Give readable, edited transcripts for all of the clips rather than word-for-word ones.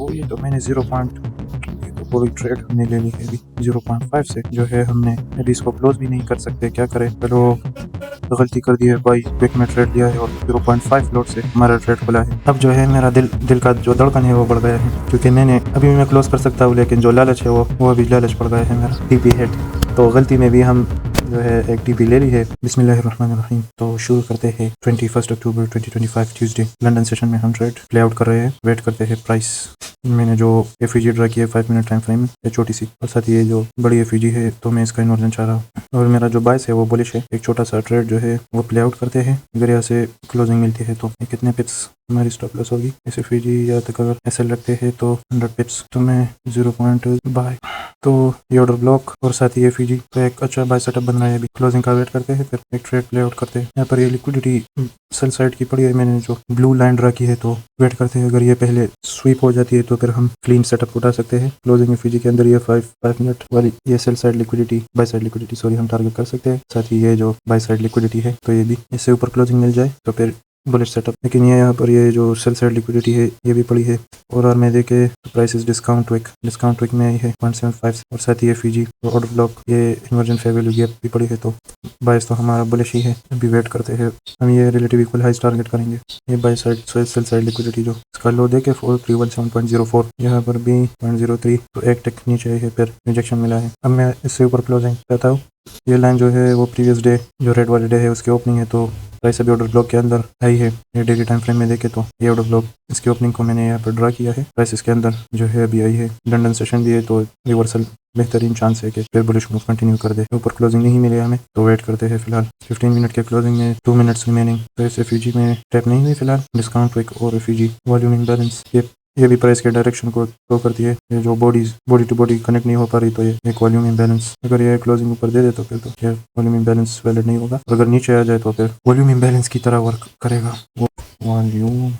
वो ये तो मैंने 0. ये तो पूरी ट्रेड हमने ले ली है अभी 0.5 से जो है हमने अभी इसको क्लोज भी नहीं कर सकते, क्या करें। चलो तो गलती कर दी है भाई, क्विक में ट्रेड लिया है और 0.5 लॉट से हमारा ट्रेड खुला है। अब जो है मेरा दिल का जो धड़कन है वो बढ़ गया है, क्योंकि मैंने अभी मैं क्लोज कर सकता हूँ, लेकिन जो लालच है वो अभी लालच बढ़ गया है मेरा टीपी हेड। तो गलती में भी हम जो है एक टीपी ले ली है। बिस्मिल्लाहिर्रहमानिर्रहीम। तो शुरू करते हैं 21 अक्टूबर 2025 ट्यूसडे लंदन सेशन में हम ट्रेड प्ले आउट कर रहे हैं। वेट करते हैं प्राइस। मैंने जो एफईजी ड्रा की है 5 मिनट टाइम फ्रेम है छोटी सी, और साथ ये जो बड़ी एफईजी है तो मैं इसका इन्वर्जन चाह रहा हूँ। और मेरा जो बायस है वो बुलिश है। एक छोटा सा ट्रेड जो है वो प्ले आउट करते हैं। अगर यहाँ से क्लोजिंग मिलती है तो कितने पिप्स हमारी स्टॉप लॉस होगी। इस एफईजी या तक अगर ऐसे लगते हैं तो 100 पिप्स, तो मैं 0. बाय। तो ये ऑर्डर ब्लॉक और साथ ही एफईजी तो एक अच्छा बाय सेटअप बन रहा है। अभी क्लोजिंग का वेट करते हैं, फिर एक ट्रेड प्ले आउट करते हैं। यहाँ पर ये लिक्विडिटी सेल साइड की पड़ी है, मैंने जो ब्लू लाइन ड्रा की है, तो वेट करते हैं। अगर ये पहले स्वीप हो जाती है तो फिर हम क्लीन सेटअप उठा सकते हैं। क्लोजिंग एफईजी के अंदर ये 5 मिनट वाली ये sell side liquidity by side liquidity sorry हम टारगेट कर सकते हैं। साथ ही ये जो बाय साइड लिक्विडिटी है तो ये भी इससे ऊपर क्लोजिंग मिल जाए तो फिर बुलिश सेटअप। लेकिन ये यहाँ पर ये जो सेल साइड लिक्विडिटी है ये भी पड़ी है। और में देखे तो प्राइसेस डिस्काउंट विक में आई है 0.75 और साथ ही एफईजी और ऑर्डर ब्लॉक ये इन्वर्जन फेयर वैल्यू गैप भी पड़ी है। तो बायस तो हमारा बुलिश ही है। अभी वेट करते हैं, हम ये रिलेटिव इक्वल हाइस टारगेट करेंगे। ये by side sell side liquidity जो इसका लो देके 4317.04, यहाँ पर भी 0.03, तो एक टिक नीचे आई है, फिर रिजेक्शन मिला है। अब मैं इससे ऊपर क्लोजिंग चाहता हूँ। ये लाइन जो है वो प्रीवियस डे जो रेड वाले डे है उसकी ओपनिंग है, तो प्राइस अभी ऑर्डर ब्लॉक के अंदर आई है। ये डेली टाइम फ्रेम में देखे तो ये ऑर्डर ब्लॉक इसकी ओपनिंग को मैंने यहाँ पर ड्रा किया है। प्राइस इसके अंदर जो है अभी आई है। लंदन सेशन भी है तो रिवर्सल बेहतरीन चांस है कि फिर बुलिश मूव कंटिन्यू कर दे। ऊपर क्लोजिंग नहीं मिले हमें तो वेट करते हैं। फिलहाल 15 मिनट के क्लोजिंग में 2 मिनट्स रिमेनिंग। तो इस एफईजी में टैप नहीं हुई फिलहाल। डिस्काउंट विक और एफईजी वॉल्यूम इम्बैलेंस ये भी प्राइस के डायरेक्शन को शो करती है। ये जो बॉडी टू बॉडी कनेक्ट नहीं हो पा रही तो ये एक वॉल्यूम इम्बैलेंस। अगर ये क्लोजिंग ऊपर दे दे तो फिर तो ये वॉल्यूम इम्बैलेंस वैलिड नहीं होगा। अगर नीचे आ जाए तो फिर वॉल्यूम इम्बैलेंस की तरह वर्क करेगा। वॉल्यूम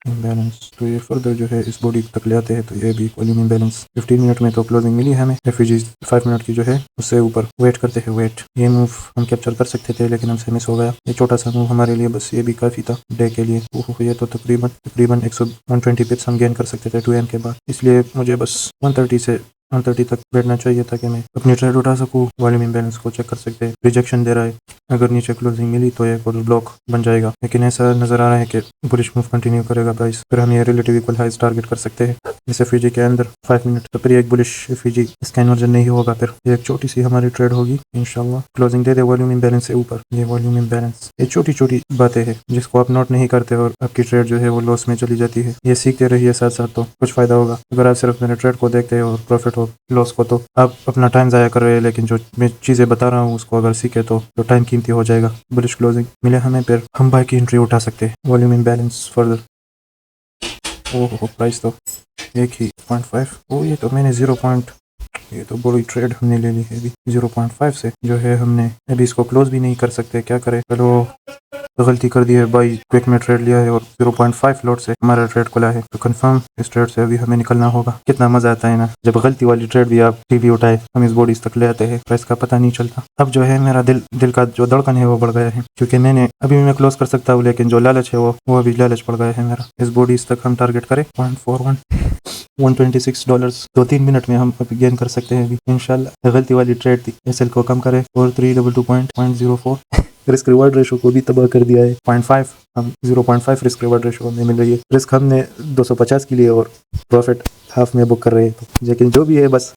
इम्बैलेंस तो ये फर्दर जो है इस बॉडी तक ले आते हैं तो ये भी वॉल्यूम इम्बैलेंस। 15 मिनट में तो क्लोजिंग मिली है हमें। एफईजी 5 मिनट की जो है उससे ऊपर वेट करते हैं। वेट ये मूव हम कैप्चर कर सकते थे लेकिन हमसे मिस हो गया। ये छोटा सा मूव हमारे लिए बस ये भी काफ़ी था डे के लिए। ये तो तकरीबन 120 पिप्स हम गेन कर सकते थे 2 AM के बाद, इसलिए मुझे बस 130 तक बैठना चाहिए ताकि मैं अपनी ट्रेड उठा सकूँ। वॉल्यूम इम्बैलेंस को चेक कर सकते हैं। रिजेक्शन दे रहा है, अगर नीचे क्लोजिंग मिली तो एक ऑर्डर ब्लॉक बन जाएगा, लेकिन ऐसा नजर आ रहा है कि बुलिश मूव कंटिन्यू करेगा प्राइस। फिर हम ये रिलेटिव इक्वल हाइस टारगेट कर सकते हैं इस एफईजी के अंदर 5 मिनट। तो फिर एक बुलिश एफईजी इसका इन्वर्जन नहीं होगा, फिर एक छोटी सी हमारी ट्रेड होगी इंशाल्लाह। क्लोजिंग दे दे वॉल्यूम इम्बैलेंस से ऊपर। ये वॉल्यूम इम्बैलेंस ये छोटी बातें हैं जिसको आप नोट नहीं करते और आपकी ट्रेड जो है वो लॉस में चली जाती है। ये सीखते रहिए साथ साथ तो कुछ फायदा होगा। अगर आप सिर्फ मेरे ट्रेड को देखते हैं और प्रॉफिट हो लॉस को तो आप अपना टाइम ज़ाया कर रहे हैं, लेकिन जो मैं चीज़ें बता रहा हूँ उसको अगर सीखे तो टाइम कीमती हो जाएगा। बुलिश क्लोजिंग मिले हमें फिर हम बाय की एंट्री उठा सकते हैं। Volume imbalance further. ओहो प्राइस तो एक ही 0.5। ओ ये तो मैंने ये तो बड़ी ट्रेड हमने ले ली है अभी 0.5 से जो है हमने अभी इसको क्लोज भी नहीं कर सकते, क्या करें। चलो तो गलती कर दी है भाई, क्विक में ट्रेड लिया है और 0.5 लॉट से हमारा ट्रेड खुला है। तो कंफर्म इस ट्रेड से अभी हमें निकलना होगा। कितना मजा आता है ना जब गलती वाली ट्रेड भी आप टीवी उठाए, हम इस बॉडीज तक ले आते हैं, प्राइस का पता नहीं चलता। अब जो है मेरा दिल का जो धड़कन है वो बढ़ गया है, क्योंकि मैंने अभी मैं क्लोज कर सकता हूँ, लेकिन जो लालच है वो अभी लालच बढ़ गया है मेरा। इस बॉडीज तक हम टारगेट करें 0.41 $126 2-3 मिनट में हम गेन कर सकते हैं अभी इंशाल्लाह। गलती वाली ट्रेड थी, एसएल को कम करें 4322.04। रिस्क रिवार्ड रेशो को भी तबाह कर दिया है 0.5। हम 0.5 रिस्क रिवार्ड रेशो हमें मिल रही है। रिस्क हमने 250 के लिए और प्रॉफिट हाफ में बुक कर रहे हैं। लेकिन जो भी है बस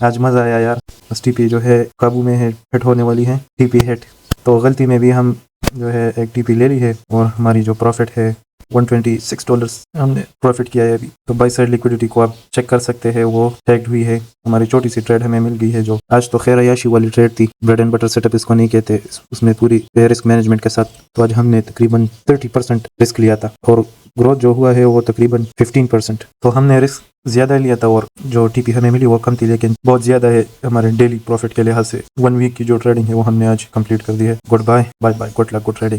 आज मज़ा आया यार। बस टीपी जो है काबू में है, हिट होने वाली है टीपी हिट। तो गलती में भी हम जो है एक टीपी ले ली है और हमारी जो प्रॉफिट है $126 हमने प्रॉफिट किया है अभी। तो बाई साइड लिक्विडिटी को आप चेक कर सकते हैं, वो टैग्ड हुई है। हमारी छोटी सी ट्रेड हमें मिल गई है जो आज तो खैर अयाशी वाली ट्रेड थी, ब्रेड एंड बटर सेटअप इसको नहीं कहते, उसमें पूरी रिस्क मैनेजमेंट के साथ। तो आज हमने तकरीबन 30% रिस्क लिया था और ग्रोथ जो हुआ है वो तकरीबन 15%। तो हमने रिस्क ज़्यादा लिया था और जो टीपी हमें मिली वो कम थी, लेकिन बहुत ज़्यादा है हमारे डेली प्रॉफिट के लिहाज से। 1 वीक की जो ट्रेडिंग है वो हमने आज कंप्लीट कर दी है। Goodbye good luck good trading.